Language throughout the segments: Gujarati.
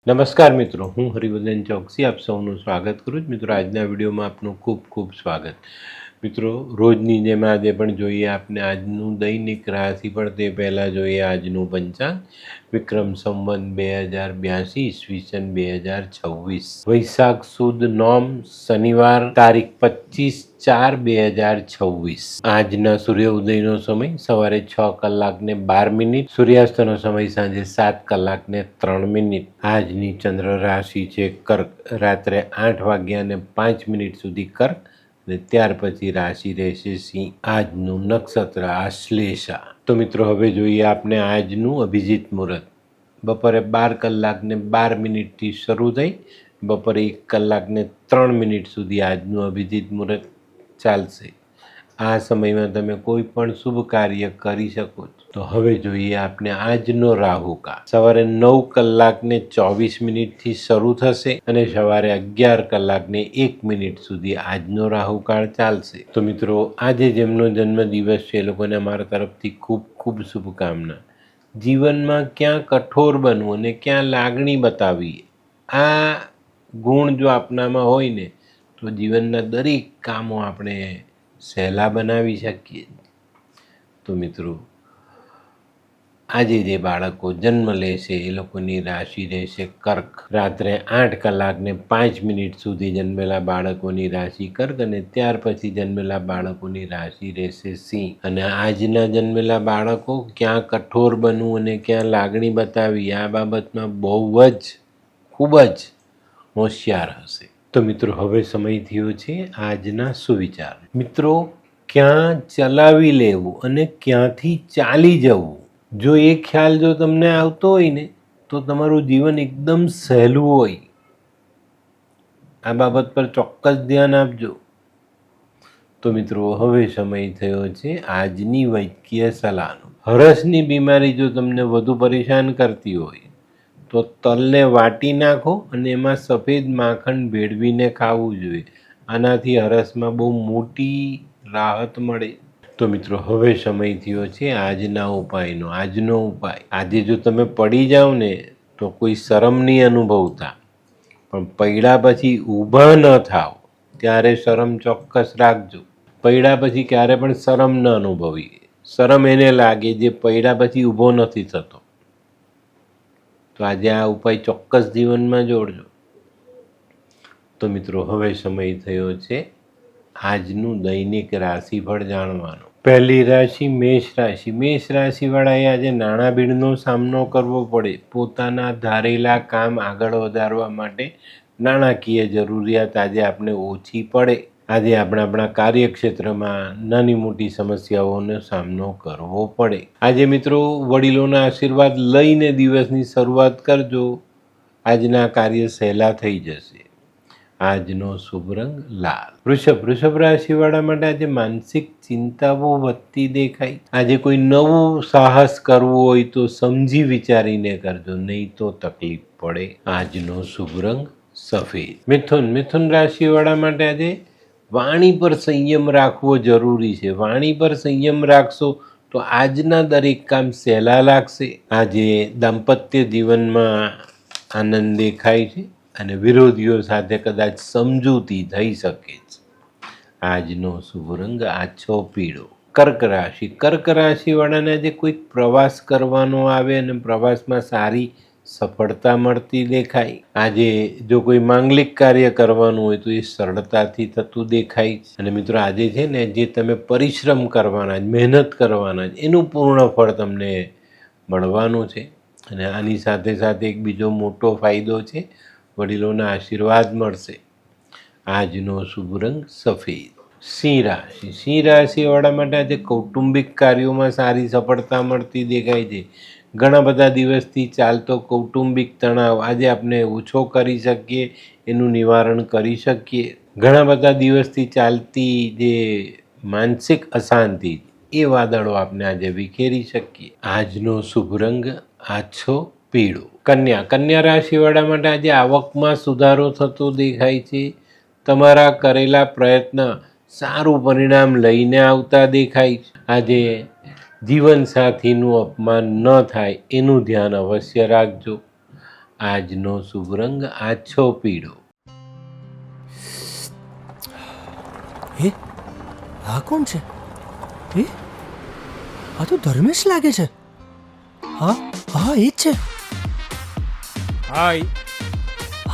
નમસ્કાર મિત્રો, હું હરિવર્ધન ચોકસી આપ સૌનું સ્વાગત કરું છું. મિત્રો, આજના વિડીયોમાં આપનું ખૂબ ખૂબ સ્વાગત. મિત્રો, રોજની જેમ આજે પણ જોઈએ આપને આજનું દૈનિક રાશિફળ. તે પહેલાં જોઈએ આજનું પંચાંગ. વિક્રમ સંવત 2082 ઈસવીસન 2026 વૈશાખ સુદ નોમ શનિવાર તારીખ 25/4/2026. આજના સૂર્ય ઉદયનો સમય સવારે 6:12 સૂર્યાસ્તનો સમય સાંજે 7:03. આજની ચંદ્ર રાશિ છે કર્ક. રાત્રે 8:05 સુધી કર્ક અને ત્યાર પછી રાશિ રહેશે સિંહ. આજનું નક્ષત્ર આશ્લેષા. તો મિત્રો, હવે જોઈએ આપણે આજનું અભિજીત મુહૂર્ત. બપોરે 12:12 શરૂ થઈ બપોરે 1:03 સુધી આજનું અભિજીત મુહૂર્ત ચાલશે. આ સમયમાં તમે કોઈ પણ શુભ કાર્ય કરી શકો છો. તો હવે જોઈએ આપણે આજનો રાહુકાળ. સવારે 9:24 શરૂ થશે અને સવારે 11:01 સુધી આજનો રાહુકાળ ચાલશે. તો મિત્રો, આજે જેમનો જન્મદિવસ છે એ લોકોને અમારા તરફથી ખૂબ ખૂબ શુભકામના. જીવનમાં ક્યાં કઠોર બનવું અને ક્યાં લાગણી બતાવવી, આ ગુણ જો આપણામાં હોય ને તો જીવનના દરેક કામો આપણે સહેલા બનાવી શકીએ. તો મિત્રો, આજે જે બાળકો જન્મ લેશે એ લોકોની રાશિ રહેશે કર્ક. રાત્રે 8:05 સુધી જન્મેલા બાળકોની રાશિ કર્ક અને ત્યાર પછી જન્મેલા બાળકોની રાશિ રહેશે સિંહ. અને આજના જન્મેલા બાળકો ક્યાં કઠોર બનવું અને ક્યાં લાગણી બતાવી, આ બાબતમાં બહુ જ ખૂબ જ હોશિયાર હશે. તો મિત્રો, હવે સમય થયો છે આજના સુવિચાર. મિત્રો, ક્યાં ચલાવી લેવું અને ક્યાંથી ચાલી જવું, જો એ ખ્યાલ જો તમને આવતો હોય ને તો તમારું જીવન એકદમ સહેલું હોય. આ બાબત પર ચોક્કસ ધ્યાન આપજો. તો મિત્રો, હવે સમય થયો છે આજની વૈદ્યકીય સલાહનો. હરસની બીમારી જો તમને વધુ પરેશાન કરતી હોય તો તલને વાટી નાખો અને એમાં સફેદ માખણ ભેળવીને ખાવું જોઈએ. આનાથી હરસમાં બહુ મોટી રાહત મળે. તો મિત્રો, હવે સમય થયો છે આજના ઉપાયનો. આજનો ઉપાય: આજે જો તમે પડી જાઓ ને તો કોઈ શરમ નહીં અનુભવતા, પણ પડ્યા પછી ઊભા ન થાવ ત્યારે શરમ ચોક્કસ રાખજો. પડ્યા પછી ક્યારે પણ શરમ ન અનુભવી. શરમ એને લાગે જે પડ્યા પછી ઊભો નથી થતો. તો આજે આ ઉપાય ચોક્કસ જીવનમાં જોડજો. તો મિત્રો, હવે સમય થયો છે આજનું દૈનિક રાશિફળ જાણવાનો. પહેલી રાશિ મેષ રાશિ. મેષ રાશિવાળાએ આજે નાણાં ભીડનો સામનો કરવો પડે. પોતાના ધારેલા કામ આગળ વધારવા માટે નાણાકીય જરૂરિયાત આજે આપણે ઓછી પડે. આજે આપણે આપણા કાર્યક્ષેત્રમાં નાની મોટી સમસ્યાઓનો સામનો કરવો પડે. આજે મિત્રો, વડીલોના આશીર્વાદ લઈને દિવસની શરૂઆત કરજો. આજના કાર્ય સહેલા થઈ જશે. આજનો શુભ રંગ લાલ. વૃષભ રાશિવાળા માટે આજે માનસિક ચિંતાઓ વધતી દેખાય. આજે કોઈ નવું સાહસ કરવું હોય તો સમજી વિચારીને કરજો, નહીં તો તકલીફ પડે. આજનો શુભ રંગ સફેદ. મિથુન રાશિવાળા માટે આજે વાણી પર સંયમ રાખવો જરૂરી છે. વાણી પર સંયમ રાખશો તો આજના દરેક કામ સહેલા લાગશે. આજે દાંપત્ય જીવનમાં આનંદ દેખાય છે અને વિરોધીઓ સાથે કદાચ સમજૂતી થઈ શકે છે. આજનો શુભ રંગ આછો પીળો. કર્ક રાશિ. કર્ક રાશિવાળાને આજે કોઈક પ્રવાસ કરવાનો આવે અને પ્રવાસમાં સારી સફળતા મળતી દેખાય. આજે જો કોઈ માંગલિક કાર્ય કરવાનું હોય તો એ સરળતાથી થતું દેખાય. અને મિત્રો, આજે છે ને જે તમે પરિશ્રમ કરવાના, મહેનત કરવાના, એનું પૂર્ણ ફળ તમને મળવાનું છે. અને આની સાથે સાથે એક બીજો મોટો ફાયદો છે, વડીલોના આશીર્વાદ મળશે. આજનો શુભ રંગ સફેદ. સિંહ રાશિ. સિંહ રાશિવાળા માટે આજે કૌટુંબિક કાર્યોમાં સારી સફળતા મળતી દેખાય છે. ઘણા બધા દિવસથી ચાલતો કૌટુંબિક તણાવ આજે આપણે ઓછો કરી શકીએ, એનું નિવારણ કરી શકીએ. ઘણા બધા દિવસથી ચાલતી જે માનસિક અશાંતિ, એ વાદળો આપણે આજે વિખેરી શકીએ. આજનો શુભ રંગ આછો પીળો. કન્યા રાશિવાળા માટે આજે આવકમાં સુધારો થતો દેખાય છે. તમારા કરેલા પ્રયત્ન સારું પરિણામ લઈને આવતા દેખાય છે. આજે જીવનસાથીનું અપમાન ન થાય એનું ધ્યાન અવશ્ય રાખજો. આજનો શુભ રંગ આછો પીળો. હે, આ કોણ છે? એ આ તો ધર્મેશ લાગે છે. હા હા, એ જ છે. હાય.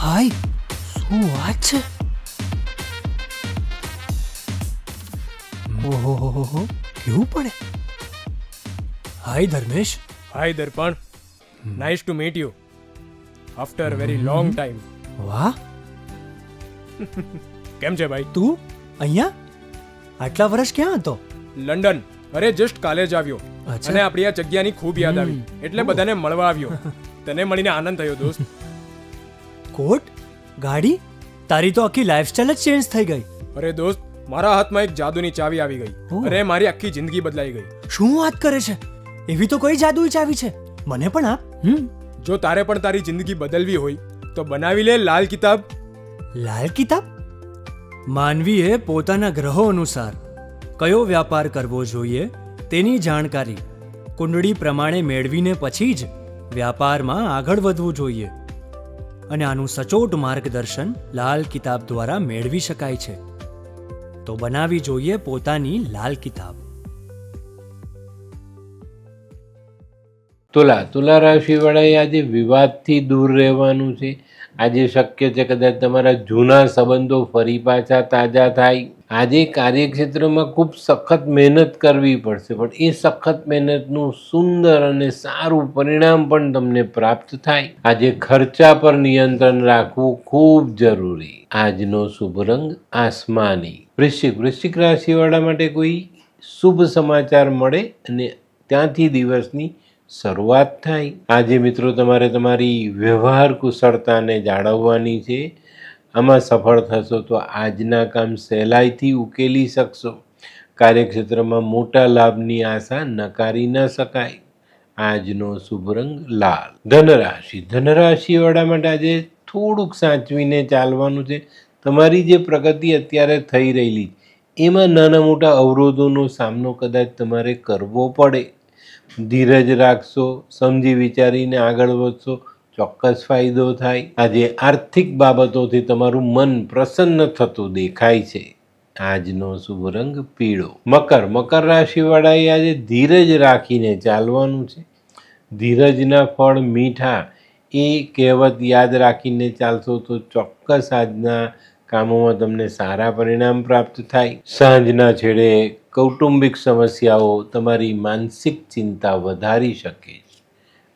હાય, શું વાત છે? ઓહો, કેવું પડે? Hi Dharmesh. Hi Darpan. Nice to meet you after very long time. વાહ, કેમ છે ભાઈ? તું અહીંયા આટલા વર્ષ ક્યાં હતો? લંડન. અરે જસ્ટ કાલે જ આવ્યો અચ્છા. અને આપણી આ જગ્યાની ખૂબ યાદ આવી એટલે બધાને મળવા આવ્યો. તને મળીને આનંદ થયો દોસ્ત. કોટ, ગાડી, તારી તો આખી લાઈફસ્ટાઈલ જ ચેન્જ થઈ ગઈ. અરે દોસ્ત, મારા હાથમાં એક જાદુની ચાવી આવી ગઈ. ઓહ. અરે મારી આખી જિંદગી બદલાઈ ગઈ. શું વાત કરે છે? એવી તો કોઈ જાદુઈ ચાવી છે, મને પણ આપ. જો તારે પણ તારી જિંદગી બદલવી હોય તો બનાવી લે લાલ કિતાબ. લાલ કિતાબ? માનવીએ પોતાના ગ્રહો અનુસાર કયો વ્યાપાર કરવો જોઈએ તેની જાણકારી કુંડળી પ્રમાણે મેળવીને પછી જ વ્યાપારમાં આગળ વધવું જોઈએ. અને આનું સચોટ માર્ગદર્શન લાલ કિતાબ દ્વારા મેળવી શકાય છે. તો બનાવી જોઈએ પોતાની લાલ કિતાબ. તુલા રાશિવાળાએ આજે વિવાદથી દૂર રહેવાનું છે. આજે શક્ય છે કદાચ તમારા જૂના સંબંધો ફરી પાછા તાજા થાય. આજે કાર્યક્ષેત્રમાં ખૂબ સખત મહેનત કરવી પડશે, પણ એ સખત મહેનતનું સુંદર અને સારું પરિણામ પણ તમને પ્રાપ્ત થાય. આજે ખર્ચા પર નિયંત્રણ રાખવું ખૂબ જરૂરી. આજનો શુભ રંગ આસમાની. વૃશ્ચિક રાશિવાળા માટે કોઈ શુભ સમાચાર મળે અને ત્યાંથી દિવસની શરૂઆત થાય. આજે મિત્રો તમારે તમારી વ્યવહાર કુશળતાને જાળવવાની છે. આમાં સફળ થશો તો આજના કામ સહેલાઈથી ઉકેલી શકશો. કાર્યક્ષેત્રમાં મોટા લાભની આશા નકારી ન શકાય. આજનો શુભ રંગ લાલ. ધનરાશિવાળા માટે આજે થોડુંક સાચવીને ચાલવાનું છે. તમારી જે પ્રગતિ અત્યારે થઈ રહેલી એમાં નાના મોટા અવરોધોનો સામનો કદાચ તમારે કરવો પડે. ધીરજ રાખશો, સમજી વિચારીને આગળ વધશો, ચોક્કસ ફાયદો થાય. આજે આર્થિક બાબતોથી તમારું મન પ્રસન્ન થતું દેખાય છે. આજનો શુભ રંગ પીળો. મકર રાશિવાળાએ આજે ધીરજ રાખીને ચાલવાનું છે. ધીરજના ફળ મીઠા એ કહેવત યાદ રાખીને ચાલશો તો ચોક્કસ આજના કામોમાં તમને સારા પરિણામ પ્રાપ્ત થાય. સાંજના છેડે કૌટુંબિક સમસ્યાઓ તમારી માનસિક ચિંતા વધારી શકે છે.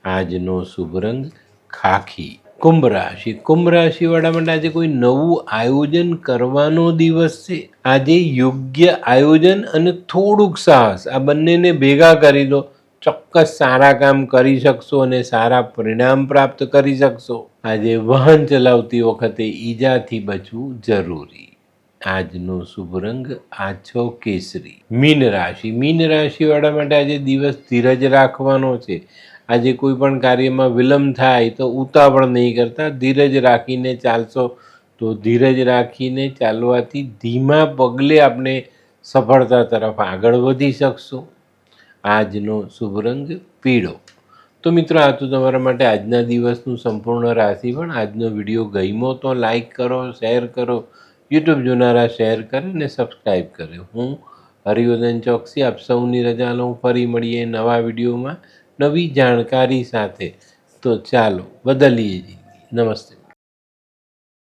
આજનો શુભ રંગ ખાખી. કુંભ રાશિવાળા માટે આજે કોઈ નવું આયોજન કરવાનો દિવસ છે. આજે યોગ્ય આયોજન અને થોડુંક સાહસ આ બંનેને ભેગા કરી દો, ચોક્કસ સારા કામ કરી શકશો અને સારા પરિણામ પ્રાપ્ત કરી શકશો. આજે વાહન ચલાવતી વખતે ઈજાથી બચવું જરૂરી. આજનો શુભ રંગ આછો કેસરી. મીન રાશિવાળા માટે આજે દિવસ ધીરજ રાખવાનો છે. આજે કોઈ પણ કાર્યમાં વિલંબ થાય તો ઉતાવળ નહીં કરતા, ધીરજ રાખીને ચાલશો તો ધીરજ રાખીને ચાલવાથી ધીમા પગલે આપણે સફળતા તરફ આગળ વધી શકશું. આજનો શુભ રંગ પીળો. તો મિત્રો, આ તો તમારા માટે આજના દિવસનું સંપૂર્ણ રાશિફળ. આજનો વિડીયો ગમ્યો તો લાઈક કરો, શેર કરો, યુટ્યુબ જોનારા શેર કરે અને સબસ્ક્રાઈબ કરે. હું હરિવર્ધન ચોકસી આપ સૌની રજા લઉં. ફરી મળીએ નવા વિડીયોમાં નવી જાણકારી સાથે. તો ચાલો બદલીએ જિંદગી. નમસ્તે.